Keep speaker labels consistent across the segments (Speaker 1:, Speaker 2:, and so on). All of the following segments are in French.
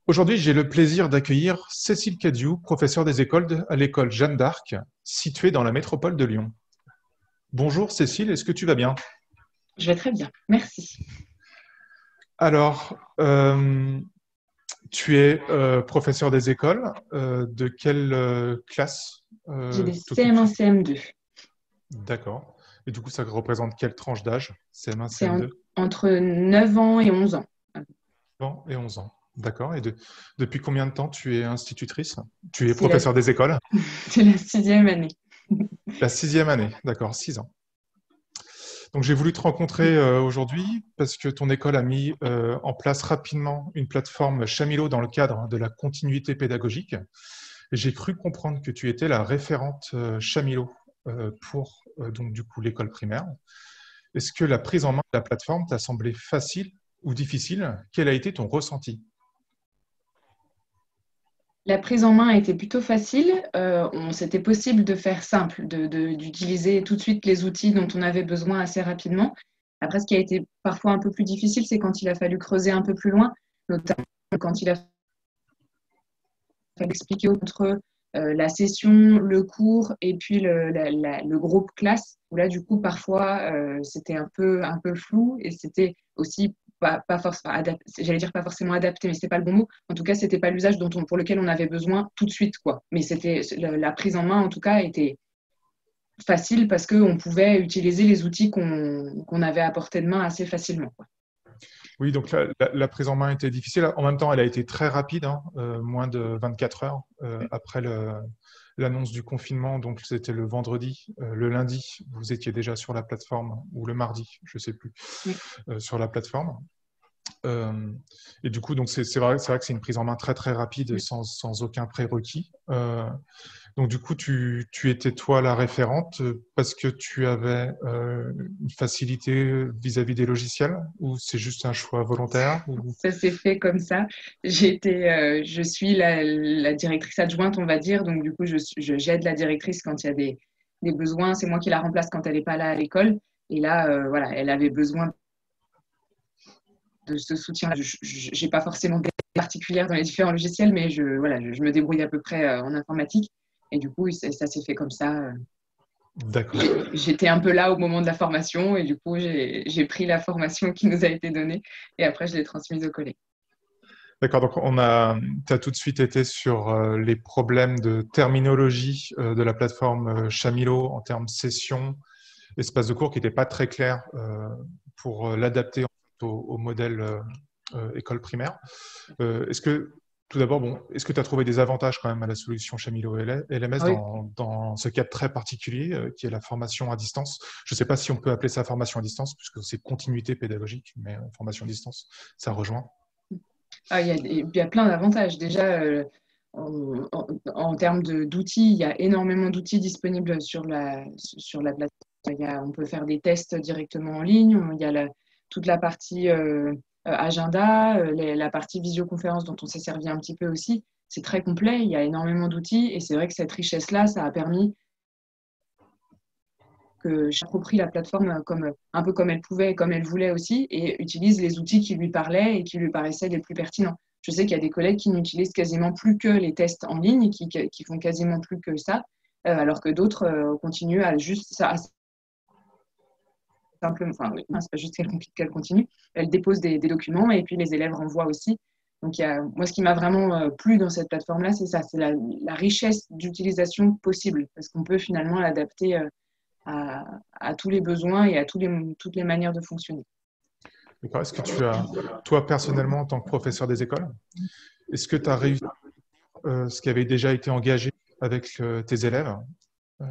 Speaker 1: Aujourd'hui, j'ai le plaisir d'accueillir Cécile Cadiou, professeure des écoles à l'école Jeanne d'Arc, située dans la métropole de Lyon. Bonjour Cécile, est-ce que tu vas bien?
Speaker 2: Je vais très bien, merci.
Speaker 1: Alors, tu es professeure des écoles. De quelle classe
Speaker 2: J'ai des
Speaker 1: t'occupes-tu?
Speaker 2: CM1, CM2.
Speaker 1: D'accord. Et du coup, ça représente quelle tranche d'âge? CM1,
Speaker 2: C'est
Speaker 1: CM2?
Speaker 2: entre 9 ans et 11 ans.
Speaker 1: Bon, et 11 ans. D'accord. Et depuis combien de temps tu es institutrice? Tu es
Speaker 2: C'est la,
Speaker 1: professeure des écoles?
Speaker 2: c'est la 6e année.
Speaker 1: La 6e année, d'accord, 6 ans. Donc j'ai voulu te rencontrer aujourd'hui parce que ton école a mis en place rapidement une plateforme Chamilo dans le cadre de la continuité pédagogique. Et j'ai cru comprendre que tu étais la référente Chamilo pour donc du coup l'école primaire. Est-ce que la prise en main de la plateforme t'a semblé facile ou difficile? Quel a été ton ressenti?
Speaker 2: La prise en main a été plutôt facile. C'était possible de faire simple, d'utiliser tout de suite les outils dont on avait besoin assez rapidement. Après, ce qui a été parfois un peu plus difficile, c'est quand il a fallu creuser un peu plus loin, notamment quand il a fallu expliquer entre la session, le cours et puis le groupe classe, où là, du coup, parfois, c'était un peu flou et c'était aussi pas forcément j'allais dire pas forcément adapté, mais c'est pas le bon mot. En tout cas, c'était pas l'usage pour lequel on avait besoin tout de suite, quoi. Mais c'était la prise en main, en tout cas, était facile parce qu'on pouvait utiliser les outils qu'on avait à portée de main assez facilement, quoi.
Speaker 1: Oui, donc la prise en main était difficile. En même temps, elle a été très rapide, hein, moins de 24 heures après l'annonce du confinement. Donc, c'était le vendredi. Le lundi, vous étiez déjà sur la plateforme, ou le mardi, je ne sais plus,
Speaker 2: Oui.
Speaker 1: sur la plateforme. Et du coup, donc c'est vrai que c'est une prise en main très, très rapide, sans aucun prérequis. Donc, du coup, tu étais toi la référente parce que tu avais une facilité vis-à-vis des logiciels, ou c'est juste un choix volontaire ou...
Speaker 2: Ça s'est fait comme ça. Je suis la directrice adjointe, on va dire. Donc, du coup, j'aide la directrice quand il y a des besoins. C'est moi qui la remplace quand elle n'est pas là à l'école. Et là, voilà, elle avait besoin de ce soutien. Je n'ai pas forcément d'aide particulière dans les différents logiciels, mais voilà, je me débrouille à peu près en informatique. Et du coup, ça s'est fait comme ça.
Speaker 1: D'accord.
Speaker 2: J'étais un peu là au moment de la formation et du coup, j'ai pris la formation qui nous a été donnée et après, je l'ai transmise aux collègues.
Speaker 1: D'accord, donc tu as tout de suite été sur les problèmes de terminologie de la plateforme Chamilo en termes session, espace de cours qui n'était pas très clair pour l'adapter en fait, au modèle école primaire. Est-ce que, tout d'abord, est-ce que tu as trouvé des avantages quand même à la solution Chamilo LMS
Speaker 2: Ah oui.
Speaker 1: dans ce cadre très particulier qui est la formation à distance? Je ne sais pas si on peut appeler ça formation à distance, puisque c'est continuité pédagogique, mais formation à distance, ça rejoint.
Speaker 2: Ah, il y a plein d'avantages. Déjà, en termes d'outils, il y a énormément d'outils disponibles sur la plateforme. On peut faire des tests directement en ligne. Il y a toute la partie agenda, la partie visioconférence dont on s'est servi un petit peu aussi. C'est très complet. Il y a énormément d'outils et c'est vrai que cette richesse-là, ça a permis que j'approprie la plateforme un peu comme elle pouvait, comme elle voulait aussi, et utilise les outils qui lui parlaient et qui lui paraissaient les plus pertinents. Je sais qu'il y a des collègues qui n'utilisent quasiment plus que les tests en ligne, qui font quasiment plus que ça, alors que d'autres continuent à juste ça, simplement, enfin, oui, c'est pas juste qu'elle continue, elle dépose des documents et puis les élèves renvoient aussi. Donc, moi, ce qui m'a vraiment plu dans cette plateforme-là, c'est ça, c'est la richesse d'utilisation possible, parce qu'on peut finalement l'adapter à tous les besoins et à toutes les manières de fonctionner.
Speaker 1: D'accord. Est-ce que tu as, toi personnellement, en tant que professeur des écoles, est-ce que tu as réussi ce qui avait déjà été engagé avec tes élèves euh,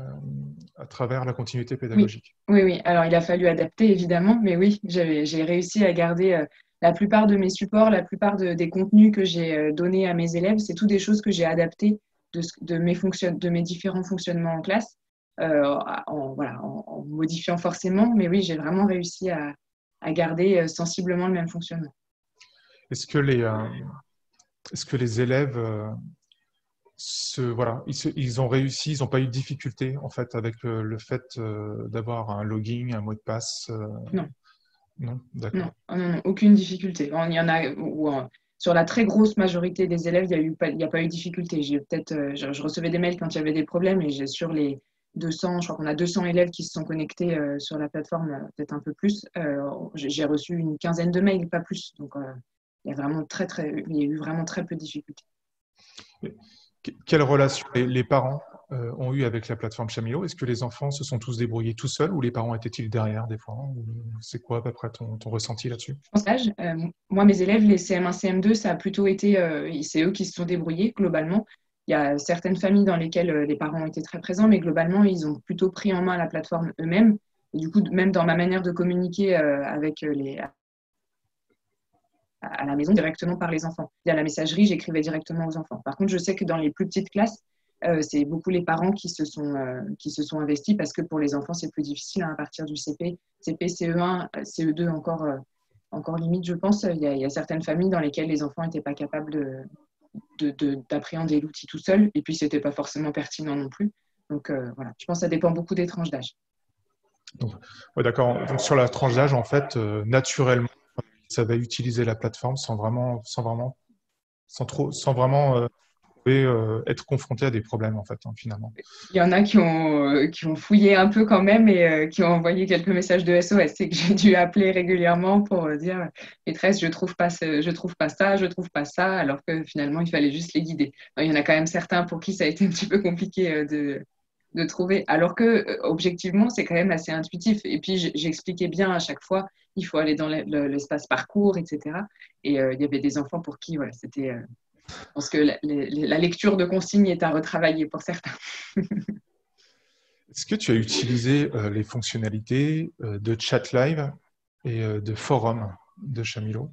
Speaker 1: à travers la continuité
Speaker 2: Oui,
Speaker 1: pédagogique?
Speaker 2: oui, oui. Alors, il a fallu adapter, évidemment, mais oui, j'ai réussi à garder la plupart de mes supports, la plupart des contenus que j'ai donnés à mes élèves. C'est tout des choses que j'ai adaptées de mes différents fonctionnements en classe, voilà, en modifiant forcément. Mais oui, j'ai vraiment réussi à garder sensiblement le même fonctionnement.
Speaker 1: Est-ce que les élèves voilà, ils ont réussi, ils n'ont pas eu de difficulté en fait avec le fait d'avoir un login, un mot de passe
Speaker 2: Non.
Speaker 1: Non, d'accord.
Speaker 2: Non, non, aucune difficulté. Il y en a, sur la très grosse majorité des élèves, il n'y a pas eu de difficulté. Je recevais des mails quand il y avait des problèmes et sur les 200, je crois qu'on a 200 élèves qui se sont connectés sur la plateforme, peut-être un peu plus. J'ai reçu une quinzaine de mails, pas plus. Donc, il y a eu vraiment très peu de difficultés.
Speaker 1: Quelle relation les parents ont eu avec la plateforme Chamilo? Est-ce que les enfants se sont tous débrouillés tout seuls ou les parents étaient-ils derrière des fois? C'est quoi à peu près ton ressenti là-dessus?
Speaker 2: Moi, mes élèves, les CM1, CM2, ça a plutôt été, c'est eux qui se sont débrouillés globalement. Il y a certaines familles dans lesquelles les parents ont été très présents, mais globalement, ils ont plutôt pris en main la plateforme eux-mêmes. Et du coup, même dans ma manière de communiquer à la maison directement par les enfants. Via la messagerie, j'écrivais directement aux enfants. Par contre, je sais que dans les plus petites classes, c'est beaucoup les parents qui se sont investis parce que pour les enfants, c'est plus difficile à partir du CP, CE1, CE2 encore limite, je pense. Il y a certaines familles dans lesquelles les enfants n'étaient pas capables d'appréhender l'outil tout seul et puis, ce n'était pas forcément pertinent non plus. Donc, voilà, je pense que ça dépend beaucoup des tranches d'âge.
Speaker 1: Ouais, d'accord. Donc, sur la tranche d'âge, en fait, naturellement, ça va utiliser la plateforme sans vraiment être confronté à des problèmes, en fait, hein, finalement.
Speaker 2: Il y en a qui ont fouillé un peu quand même et qui ont envoyé quelques messages de SOS. C'est que j'ai dû appeler régulièrement pour dire maîtresse, je trouve pas ça, je trouve pas ça, alors que finalement, il fallait juste les guider. Il y en a quand même certains pour qui ça a été un petit peu compliqué de trouver, alors que objectivement, c'est quand même assez intuitif. Et puis, j'expliquais bien à chaque fois, il faut aller dans l'espace parcours, etc. Et il y avait des enfants pour qui, voilà, c'était. Je pense que la lecture de consignes est à retravailler pour certains.
Speaker 1: Est-ce que tu as utilisé les fonctionnalités de chat live et de forum de Chamilo?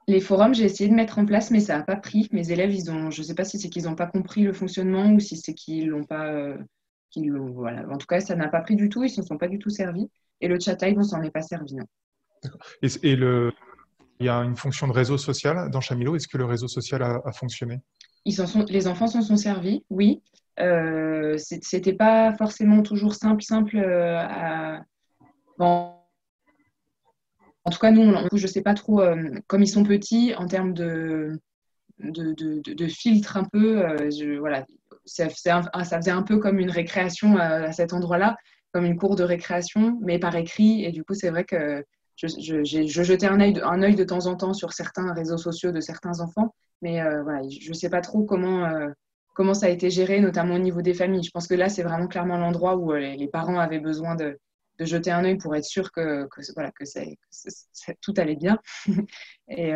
Speaker 2: Les forums, j'ai essayé de mettre en place, mais ça n'a pas pris. Mes élèves, je ne sais pas si c'est qu'ils n'ont pas compris le fonctionnement ou si c'est qu'ils l'ont pas. Voilà. En tout cas, ça n'a pas pris du tout. Ils ne se sont pas du tout servis. Et le chat live, on s'en est pas servi, non.
Speaker 1: D'accord. Il y a une fonction de réseau social dans Chamilo. Est-ce que le réseau social a fonctionné?
Speaker 2: Les enfants s'en sont servis, oui. C'était pas forcément toujours simple. Bon, en tout cas, nous, je ne sais pas trop, comme ils sont petits, en termes de filtre un peu, voilà, ça faisait un peu comme une récréation à cet endroit-là, comme une cour de récréation, mais par écrit. Et du coup, c'est vrai que je jetais un œil de temps en temps sur certains réseaux sociaux de certains enfants, mais voilà, je ne sais pas trop comment ça a été géré, notamment au niveau des familles. Je pense que là, c'est vraiment clairement l'endroit où les parents avaient besoin de jeter un œil pour être sûr voilà, que tout allait bien. Et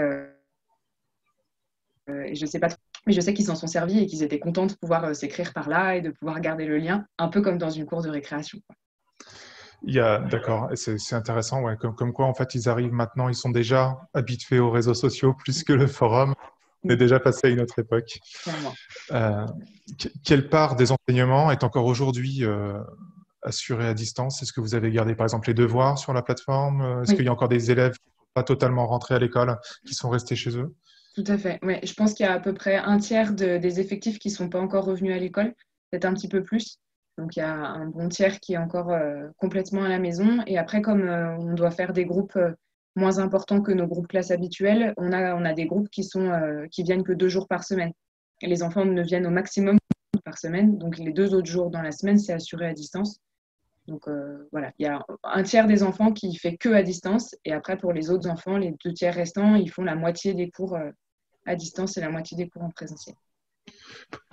Speaker 2: je ne sais pas trop, mais je sais qu'ils s'en sont servis et qu'ils étaient contents de pouvoir s'écrire par là et de pouvoir garder le lien, un peu comme dans une cour de récréation.
Speaker 1: D'accord, c'est intéressant, ouais, comme quoi en fait ils arrivent maintenant, ils sont déjà habitués aux réseaux sociaux plus que le forum. On est déjà passé à une autre époque. Quelle part des enseignements est encore aujourd'hui assurée à distance? Est-ce que vous avez gardé par exemple les devoirs sur la plateforme? Est-ce qu'il y a encore des élèves qui ne sont pas totalement rentrés à l'école, qui sont restés chez eux?
Speaker 2: Tout à fait. Ouais, je pense qu'il y a à peu près un tiers des effectifs qui ne sont pas encore revenus à l'école, peut-être un petit peu plus. Donc, il y a un bon tiers qui est encore complètement à la maison. Et après, comme on doit faire des groupes moins importants que nos groupes classes habituels, on a des groupes qui viennent que 2 jours par semaine. Et les enfants ne viennent au maximum par semaine. Donc, les 2 autres jours dans la semaine, c'est assuré à distance. Donc, voilà, il y a un tiers des enfants qui fait que à distance. Et après, pour les autres enfants, les 2 tiers restants, ils font la moitié des cours à distance et la moitié des cours en présentiel.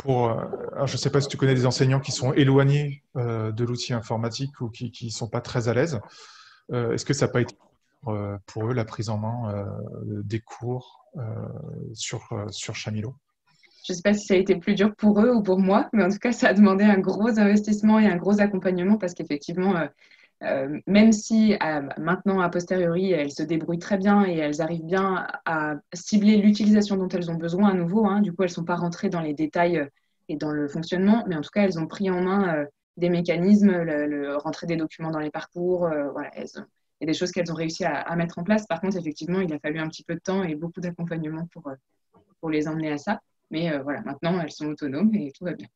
Speaker 1: Alors je ne sais pas si tu connais des enseignants qui sont éloignés de l'outil informatique ou qui ne sont pas très à l'aise. Est-ce que ça n'a pas été pour eux la prise en main des cours sur Chamilo?
Speaker 2: Je ne sais pas si ça a été plus dur pour eux ou pour moi, mais en tout cas, ça a demandé un gros investissement et un gros accompagnement parce qu'effectivement, même si maintenant, a posteriori, elles se débrouillent très bien et elles arrivent bien à cibler l'utilisation dont elles ont besoin à nouveau, hein. Du coup, elles ne sont pas rentrées dans les détails et dans le fonctionnement, mais en tout cas, elles ont pris en main des mécanismes, rentrer des documents dans les parcours. Voilà, et des choses qu'elles ont réussi à mettre en place. Par contre, effectivement, il a fallu un petit peu de temps et beaucoup d'accompagnement pour les emmener à ça. Mais voilà, maintenant, elles sont autonomes et tout va bien.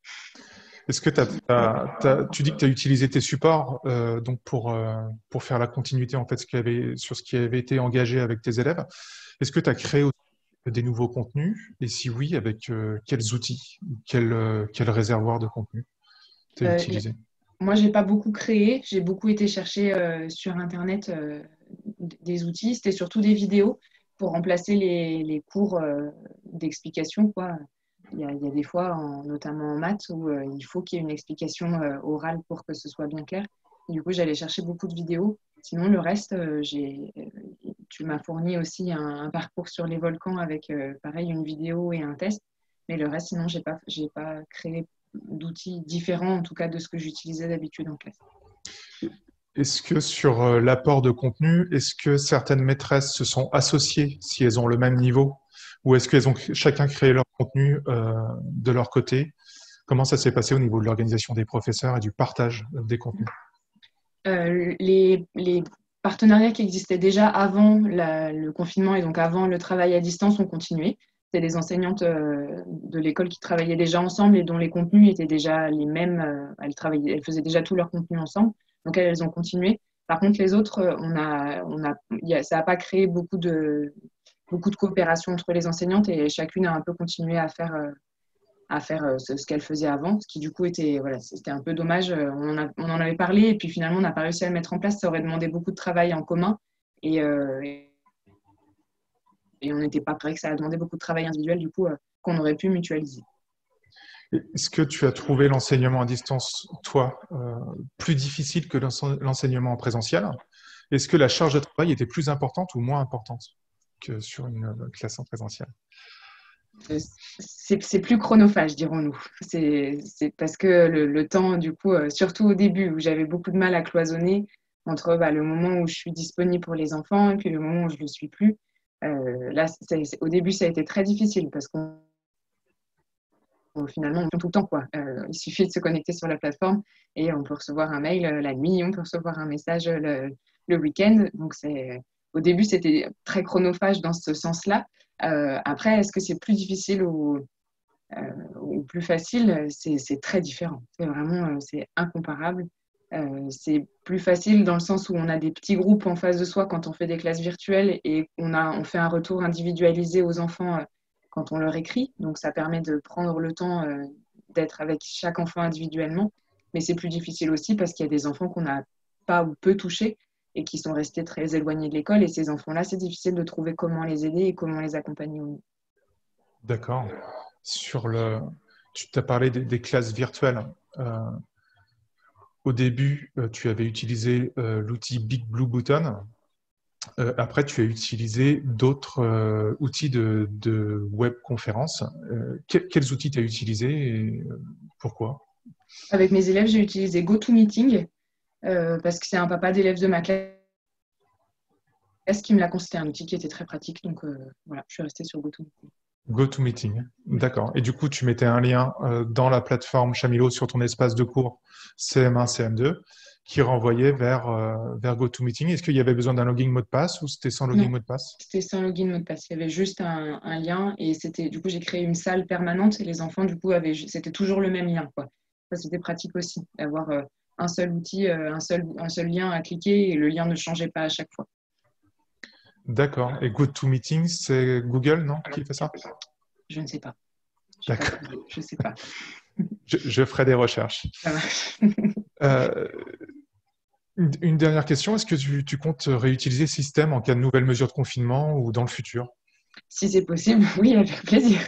Speaker 1: Est-ce que tu dis que tu as utilisé tes supports donc pour faire la continuité en fait, sur ce qui avait été engagé avec tes élèves. Est-ce que tu as créé aussi des nouveaux contenus? Et si oui, avec quels outils, quel réservoir de contenu tu as
Speaker 2: Euh,
Speaker 1: utilisé?
Speaker 2: Moi, j'ai pas beaucoup créé. J'ai beaucoup été chercher sur Internet des outils. C'était surtout des vidéos pour remplacer les cours d'explication, quoi. Il y a des fois, notamment en maths, où il faut qu'il y ait une explication orale pour que ce soit bien clair. Et du coup, j'allais chercher beaucoup de vidéos. Sinon, le reste, tu m'as fourni aussi un parcours sur les volcans avec, pareil, une vidéo et un test. Mais le reste, sinon, j'ai pas créé d'outils différents, en tout cas de ce que j'utilisais d'habitude en classe.
Speaker 1: Est-ce que sur l'apport de contenu, est-ce que certaines maîtresses se sont associées si elles ont le même niveau? Ou est-ce qu'elles ont chacun créé leur contenu de leur côté? Comment ça s'est passé au niveau de l'organisation des professeurs et du partage des contenus?
Speaker 2: Les partenariats qui existaient déjà avant le confinement et donc avant le travail à distance ont continué. C'était des enseignantes de l'école qui travaillaient déjà ensemble et dont les contenus étaient déjà les mêmes. Elles faisaient déjà tout leur contenu ensemble. Donc elles ont continué. Par contre, les autres, ça n'a pas créé beaucoup de coopération entre les enseignantes et chacune a un peu continué à faire ce qu'elle faisait avant, ce qui du coup était, voilà, c'était un peu dommage. On en avait parlé et puis finalement on n'a pas réussi à le mettre en place. Ça aurait demandé beaucoup de travail en commun et on n'était pas prêt, que ça a demandé beaucoup de travail individuel du coup qu'on aurait pu mutualiser.
Speaker 1: Est-ce que tu as trouvé l'enseignement à distance, toi, plus difficile que l'enseignement en présentiel? Est-ce que la charge de travail était plus importante ou moins importante que sur une classe en présentiel?
Speaker 2: C'est plus chronophage, dirons-nous. C'est parce que le temps, du coup, surtout au début, où j'avais beaucoup de mal à cloisonner entre le moment où je suis disponible pour les enfants et puis le moment où je ne le suis plus. Là, au début, ça a été très difficile parce qu'on finalement, on tout le temps, quoi. Il suffit de se connecter sur la plateforme et on peut recevoir un mail la nuit, on peut recevoir un message le week-end. Donc, au début, c'était très chronophage dans ce sens-là. Après, est-ce que c'est plus difficile ou plus facile? C'est très différent. C'est vraiment, c'est incomparable. C'est plus facile dans le sens où on a des petits groupes en face de soi quand on fait des classes virtuelles et on fait un retour individualisé aux enfants quand on leur écrit. Donc, ça permet de prendre le temps d'être avec chaque enfant individuellement. Mais c'est plus difficile aussi parce qu'il y a des enfants qu'on n'a pas ou peu touchés et qui sont restés très éloignés de l'école. Et ces enfants-là, c'est difficile de trouver comment les aider et comment les accompagner au mieux.
Speaker 1: D'accord. Tu t'as parlé des classes virtuelles. Au début, tu avais utilisé l'outil Big Blue Button. Après, tu as utilisé d'autres outils de webconférence. Quels outils tu as utilisés et pourquoi?
Speaker 2: Avec mes élèves, j'ai utilisé GoToMeeting parce que c'est un papa d'élèves de ma classe qui me l'a conseillé. C'était un outil qui était très pratique. Donc voilà, je suis restée sur GoToMeeting.
Speaker 1: GoToMeeting, d'accord. Et du coup, tu mettais un lien dans la plateforme Chamilo sur ton espace de cours CM1, CM2 qui renvoyait vers GoToMeeting. Est-ce qu'il y avait besoin d'un login mot de passe ou c'était sans login
Speaker 2: Non,
Speaker 1: mot de passe?
Speaker 2: c'était sans login mot de passe. Il y avait juste un lien et du coup, j'ai créé une salle permanente et les enfants, du coup, c'était toujours le même lien, quoi. Ça, c'était pratique aussi, d'avoir un seul outil, un seul lien à cliquer et le lien ne changeait pas à chaque fois.
Speaker 1: D'accord. Et GoToMeeting, c'est Google, non, qui fait ça?
Speaker 2: Je ne sais pas.
Speaker 1: D'accord.
Speaker 2: Je ne sais pas.
Speaker 1: Je ferai des recherches.
Speaker 2: Ça marche.
Speaker 1: Euh, une dernière question, est-ce que tu comptes réutiliser ce système en cas de nouvelles mesures de confinement ou dans le futur?
Speaker 2: Si c'est possible, oui, avec plaisir.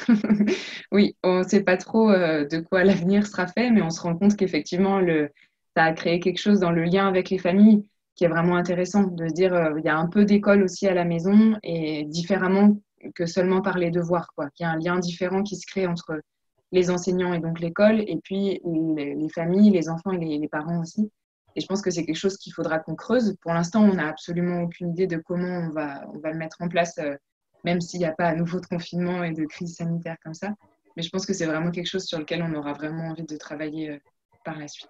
Speaker 2: Oui, on ne sait pas trop de quoi l'avenir sera fait, mais on se rend compte qu'effectivement, ça a créé quelque chose dans le lien avec les familles qui est vraiment intéressant de se dire il y a un peu d'école aussi à la maison et différemment que seulement par les devoirs, quoi. Il y a un lien différent qui se crée entre les enseignants et donc l'école, et puis les familles, les enfants et les parents aussi. Et je pense que c'est quelque chose qu'il faudra qu'on creuse. Pour l'instant, on n'a absolument aucune idée de comment on va le mettre en place même s'il n'y a pas à nouveau de confinement et de crise sanitaire comme ça. Mais je pense que c'est vraiment quelque chose sur lequel on aura vraiment envie de travailler par la suite.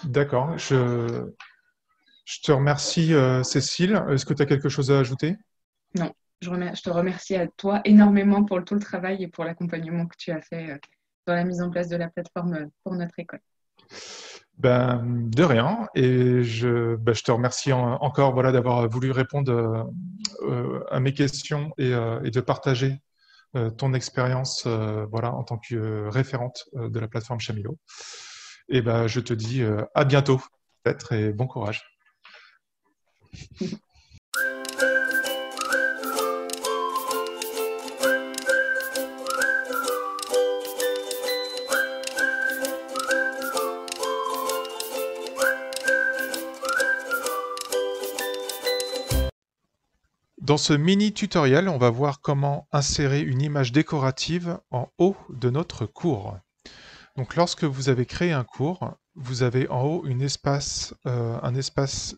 Speaker 1: D'accord. Je te remercie, Cécile. Est-ce que tu as quelque chose à ajouter?
Speaker 2: Non, je te remercie à toi énormément pour tout le travail et pour l'accompagnement que tu as fait dans la mise en place de la plateforme pour notre école.
Speaker 1: Ben, de rien. Et je te remercie encore voilà, d'avoir voulu répondre à mes questions et de partager ton expérience voilà, en tant que référente de la plateforme Chamilo. Et ben, je te dis à bientôt, peut-être, et bon courage. Dans ce mini tutoriel, on va voir comment insérer une image décorative en haut de notre cours. Donc lorsque vous avez créé un cours, vous avez en haut un espace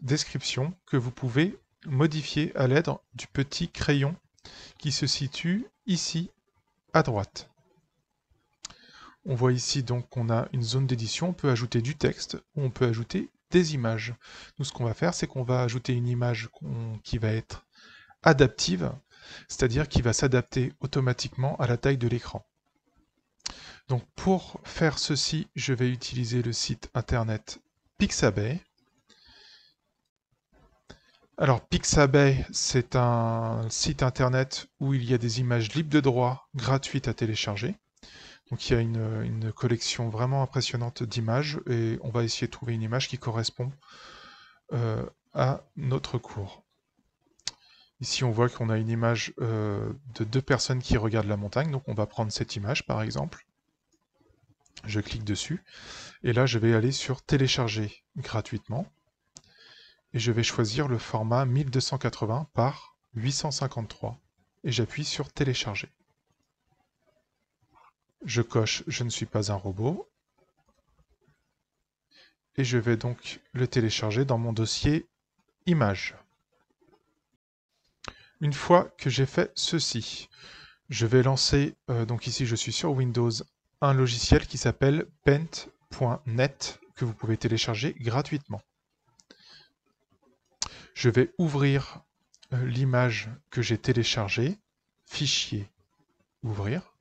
Speaker 1: description que vous pouvez modifier à l'aide du petit crayon qui se situe ici à droite. On voit ici donc qu'on a une zone d'édition, on peut ajouter du texte ou on peut ajouter des images. Nous, ce qu'on va faire, c'est qu'on va ajouter une image qui va être adaptive, c'est-à-dire qui va s'adapter automatiquement à la taille de l'écran. Donc pour faire ceci, je vais utiliser le site internet Pixabay. Alors Pixabay, c'est un site internet où il y a des images libres de droit gratuites à télécharger. Donc il y a une collection vraiment impressionnante d'images et on va essayer de trouver une image qui correspond à notre cours. Ici, on voit qu'on a une image de deux personnes qui regardent la montagne. Donc, on va prendre cette image, par exemple. Je clique dessus. Et là, je vais aller sur télécharger gratuitement. Et je vais choisir le format 1280 par 853. Et j'appuie sur télécharger. Je coche je ne suis pas un robot. Et je vais donc le télécharger dans mon dossier images. Une fois que j'ai fait ceci, je vais lancer, donc ici je suis sur Windows, un logiciel qui s'appelle paint.net que vous pouvez télécharger gratuitement. Je vais ouvrir l'image que j'ai téléchargée, fichier, ouvrir,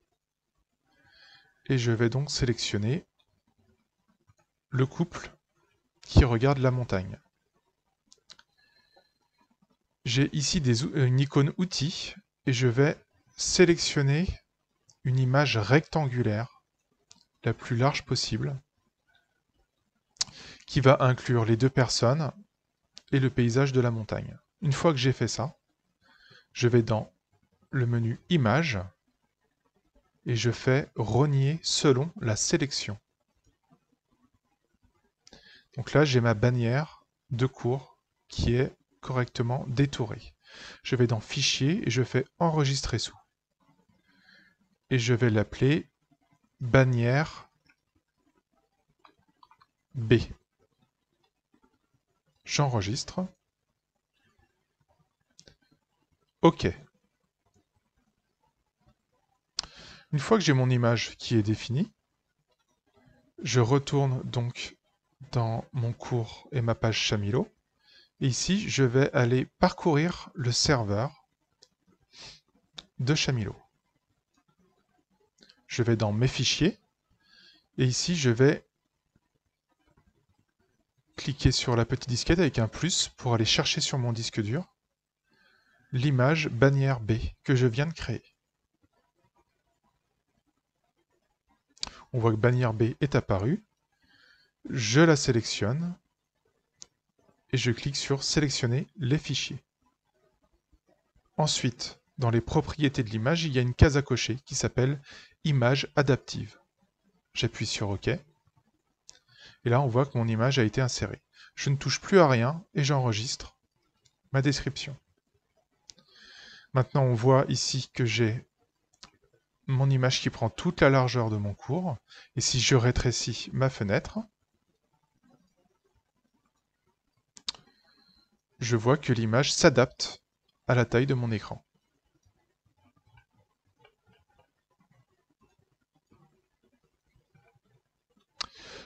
Speaker 1: et je vais donc sélectionner le couple qui regarde la montagne. J'ai ici une icône outils et je vais sélectionner une image rectangulaire la plus large possible qui va inclure les deux personnes et le paysage de la montagne. Une fois que j'ai fait ça, je vais dans le menu Images et je fais rogner selon la sélection. Donc là, j'ai ma bannière de cours qui est correctement détourée. Je vais dans Fichier et je fais Enregistrer sous. Et je vais l'appeler bannière B. J'enregistre. OK. Une fois que j'ai mon image qui est définie, je retourne donc dans mon cours et ma page Chamilo. Et ici, je vais aller parcourir le serveur de Chamilo. Je vais dans Mes fichiers. Et ici, je vais cliquer sur la petite disquette avec un plus pour aller chercher sur mon disque dur l'image bannière B que je viens de créer. On voit que bannière B est apparue. Je la sélectionne et je clique sur sélectionner les fichiers. Ensuite, dans les propriétés de l'image, il y a une case à cocher qui s'appelle image adaptive. J'appuie sur OK. Et là, on voit que mon image a été insérée. Je ne touche plus à rien et j'enregistre ma description. Maintenant, on voit ici que j'ai mon image qui prend toute la largeur de mon cours. Et si je rétrécis ma fenêtre, je vois que l'image s'adapte à la taille de mon écran.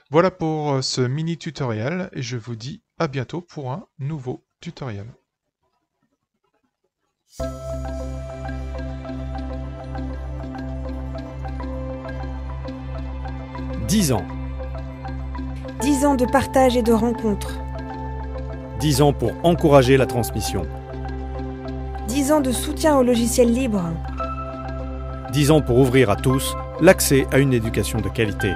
Speaker 1: Voilà pour ce mini tutoriel et je vous dis à bientôt pour un nouveau tutoriel.
Speaker 3: 10 ans.
Speaker 4: 10 ans de partage et de rencontres.
Speaker 3: 10 ans pour encourager la transmission.
Speaker 4: 10 ans de soutien aux logiciels libres.
Speaker 3: 10 ans pour ouvrir à tous l'accès à une éducation de qualité.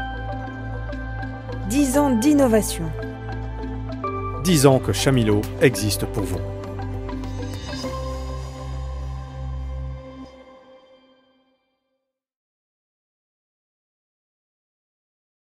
Speaker 4: 10 ans d'innovation.
Speaker 3: 10 ans que Chamilo existe pour vous.